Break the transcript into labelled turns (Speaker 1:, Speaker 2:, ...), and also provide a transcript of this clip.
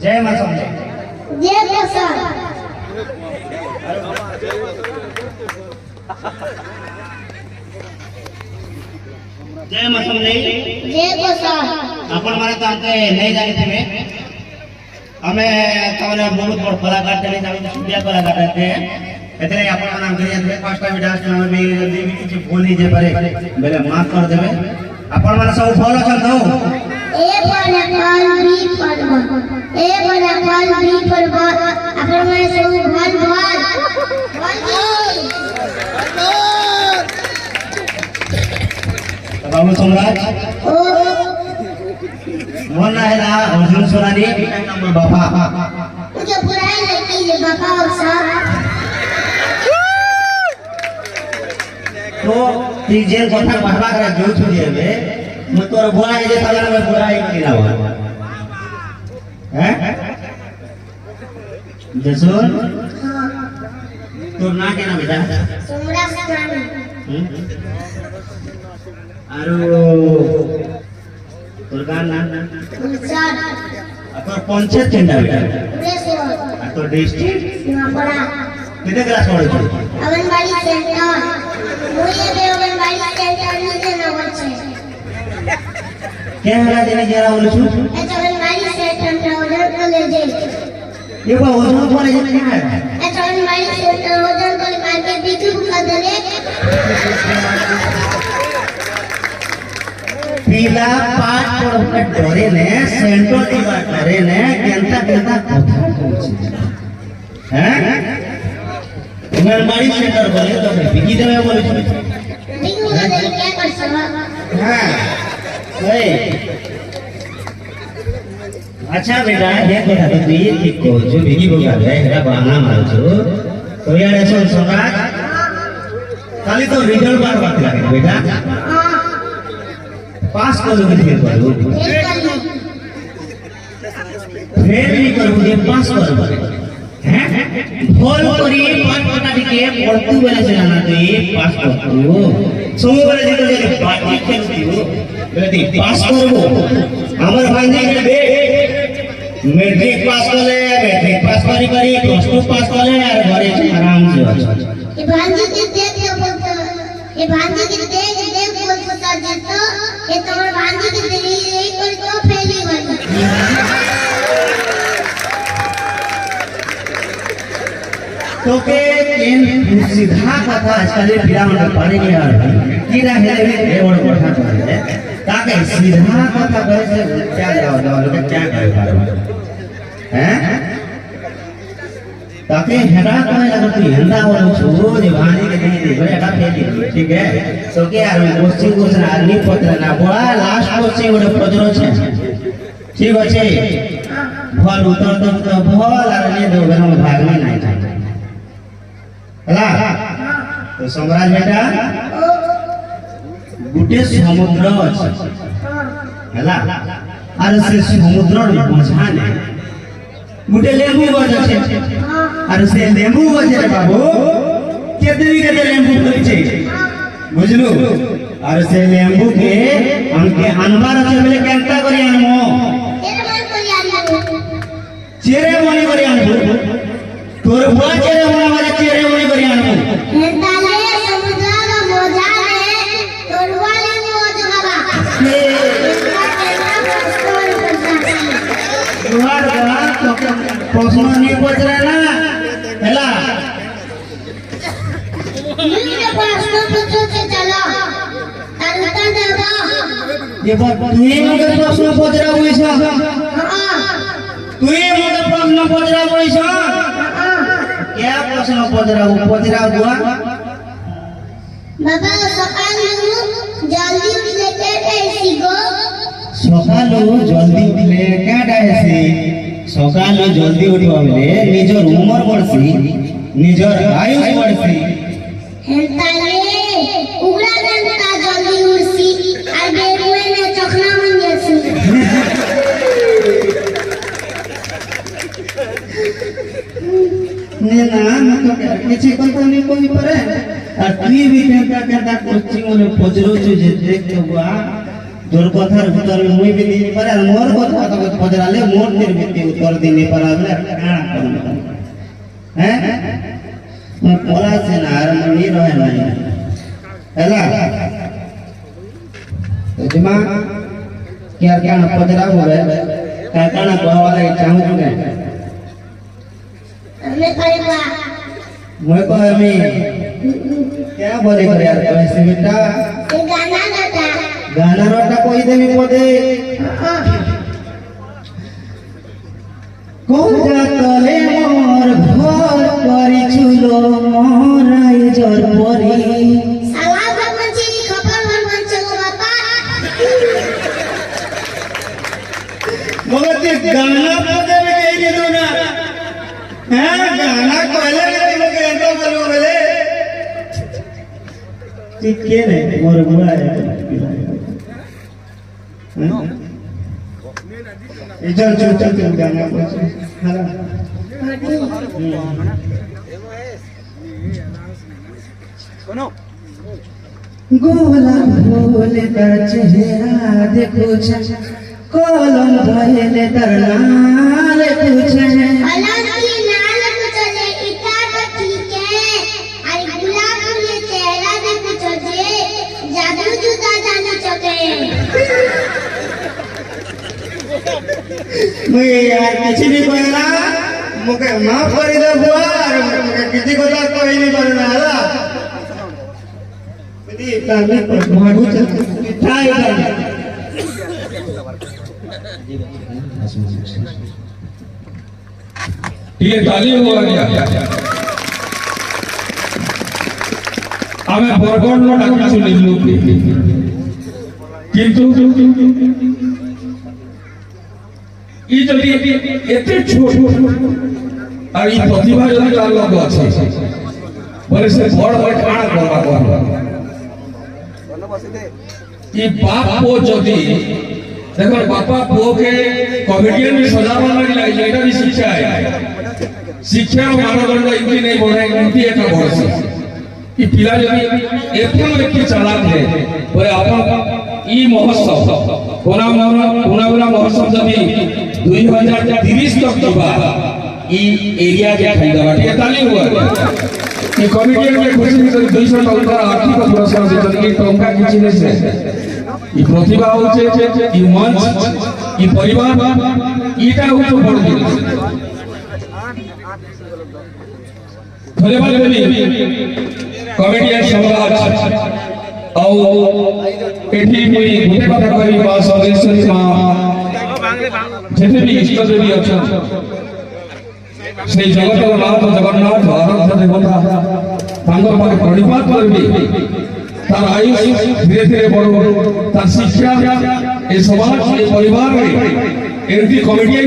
Speaker 1: जय मां समझे
Speaker 2: जय प्रसाद
Speaker 1: जय मां समझे
Speaker 2: जय प्रसाद
Speaker 1: अपन माने तो हमके नहीं जाने थे हमें तमने बहुत बड़ कलाकार थे नहीं सुबिया कलाकार थे एतने अपन नाम करिया थे फर्स्ट टाइम डांस में भी जल्दी भी कुछ बोल नहीं जे पारे बेले माफ कर देबे अपन माने सब फॉलो चल दो
Speaker 2: ए बने कल भी परब ए बने कल भी परब अपन माने सब भल
Speaker 1: बाबू सम्राट
Speaker 2: ओ
Speaker 1: बोलना है ना अर्जुन सोनाली नंबर बापा
Speaker 2: मुझे बुराई लगती है बाबा और साहब
Speaker 1: तो ती जेल कथा बाबा करा जो छुड़ी है मु तोर बोला जे तगन में बुराई करी ना हुआ हैं जसुन तोर ना के ना बेटा
Speaker 2: सम्राट रानी
Speaker 1: आरो तोर का ना
Speaker 2: गुलजार
Speaker 1: तोर पंचायत केंदा बेटा
Speaker 2: प्रेसर
Speaker 1: आ तोर डिस्ट्रिक्ट
Speaker 2: नंबरा
Speaker 1: कितने क्लास पढ़े तू
Speaker 2: अंगनवाड़ी सेंटर मुझे भी अंगनवाड़ी सेंटर नीचे नंबर 6
Speaker 1: क्या हला देने जरा बोले छु
Speaker 2: अंगनवाड़ी सेंटर उधर कॉलेज
Speaker 1: ये वो ओजन बोले जे नहीं है
Speaker 2: अंगनवाड़ी सेंटर उधर कॉलेज मार के बीच बुका दले
Speaker 1: पीला पाठ पढ़ डरे ने सेंटर की बात करे ने केंता केंता कथा पूछे हैं अंगनवाड़ी सेंटर बोले तो बिकी देवे बोले छु
Speaker 2: बीच बुका दले क्या कर सकता
Speaker 1: हां ओए अच्छा बेटा ये कथा तो तू ये ठीक को जो बिकी बुका दे एटा बहाना मारो छु तो यार ऐसा सम्राट खाली तो रिजल्ट बात लगे बेटा पास करोगे फिर करो फेल नहीं करोगे पास करोगे हैं फॉल करिए पाठ पता के पढ़तू वाले से आना तो ये पास करो सो वाले जे बाकी खेलती हो बोले पास करो हमर भांजे के बे मैट्रिक पास करे मैट्रिक पास करी प्लस 2 पास करे और घरे आराम से
Speaker 2: ये भांजे के देख के बोलता ये भांजे के देख बोलता जेतो ये तुम्हारे भांजे के देख यही कोई तो फैली वाली
Speaker 1: तो के सीधा कथा आजकल पिला मन पानी नहीं आ रही कीड़ा हेले में एवढ कथा करे ताके सीधा कथा करे से क्या जाओ लोग क्या करे बार हैं ताके हेडा कहे लगा तू हंदा वाला छोरो जे भानी के नहीं दे बड़े हटा फेंकी ठीक है तो के यार क्वेश्चन आदमी पत्र ना बोला लास्ट क्वेश्चन गोटे पजरो छे ठीक আছে भल उत्तर तो भल আর ने दो बेर में भाग में नहीं था हला तो सम्राट बेटा गुटे समुद्र अछि हला আর से समुद्र बुझाने गुटे लेंबू गज আছে আর से लेंबू गज रे बाबू केते लेंबू फुल छे बुझलु আর से लेंबू के हमके अनबार আছে বলে কেনটা করি আনমো चेरे मणि करी आनबो तोर बुआ चेरे मणि वाला चेरे मणि करी आनबो
Speaker 2: हेताले समुद्र का मोजा ने तोर वाले मोज बाबा
Speaker 1: दुआर का तो प्रश्न नहीं पचरे ना हैला
Speaker 2: ये प्रश्न पूछो से चलो तार उत्तर देबो
Speaker 1: ये बात तुई मगे प्रश्न पचरा होई छ
Speaker 2: हां
Speaker 1: तुई मगे प्रश्न पचरा होई छ क्या प्रश्न पचरा बुआ
Speaker 2: बाबा सकालू जल्दी उठले कैसी गो
Speaker 1: सकालू जल्दी उठले केटा हेसी सकालू जल्दी उठवा बेले निजर उमर बढ़सी निजर आयुष बढ़सी
Speaker 2: हेताले उगड़ा जनता जल्दी उड़सी आ बेरुए ने चखना मन जैसी
Speaker 1: ने ना मतलब किसी कंपनी कोई परे और तू भी केंता कोचिंग में पजरो जो जे देख हुआ তোর কথার উত্তর মুই বি দিই পারে আর মোর কথা তো পজরালে মোর দের ভিত্তি উত্তর দিই পারে বলে কানা করব হ্যাঁ মই পলা সে না আর মই রহে নাই হেলা তো জমা क्या क्या पजरा हुए काना कहवाला चाहूं तुने
Speaker 2: हमें करेगा
Speaker 1: मैं को हमें क्या बोले करे यार कैसे बेटा
Speaker 2: ये गाना गाता
Speaker 1: गाना रोटा कोई दे भी पदे कौन जातले मोर घर करी छुलो मोराई जर परी
Speaker 2: साला भगवान जी खबर भगवान चलो बापा
Speaker 1: मगर ते गाना पदे में कही दे ना हैं गाना कहले रे लोग एंतो बोलो बोले ठीक के नहीं मोर बुआ है चल चल चल चल गाना बोल हाला गोला भोले तर चेहरा देखो कलम भले तर नाल पूछे
Speaker 2: अलग की नाल कुचले इतना तो ठीक है अरे गुलाब के चेहरा दे कुचले जादू जुदा जाने चके
Speaker 1: मैं यार किसी भी कहना मुके माफ कर दे बुआ और मुके किसी को तो कोई नहीं करना है यदि ताने पर मारू चल ट्राई कर
Speaker 3: ये ताली हुआ गया हमें बरगढ़ नो डाकी सुनिलु किंतु ई जदी एते छोट और ई प्रतिभा जदी तार लोग আছে বলে সে বড় বড় কানা করবা করবা ई बाप को जदी देखो बापा पुओ के कॉमेडियन में सजावा नहीं लगे एटा भी शिक्षा है शिक्षा मानदंड इतनी नहीं बढ़े इतनी एक बढ़ कि पिला जदी एथन व्यक्ति चालाक है बोले अपन ई महोत्सव कोनावला महोत्सव जदी 2030 तक जीवा ई एरिया के फायदा बाटे ताली हुआ कि कॉमेडियन में खुशी में 200 टका आर्थिक पुरस्कार देते कि टंका किछि नहीं से ई प्रतिभा होचे ई मंच ई परिवार ईटा होतो बड़ जिनिस धन्यवाद देवी कॉमेडियन सम्राट औ एठी कोई गुटे कथा करी बा सदस्य मा जेते भी इष्ट देवी अछन সেই জগতের নাথ জগন্নাথ আরাধ্য দেবতা তাঙ্গর পাকে প্রণিপাত করবি তার আয়ুষ ধীরে ধীরে বড় তার শিক্ষা এই সমাজ এই পরিবার এমপি কমিটি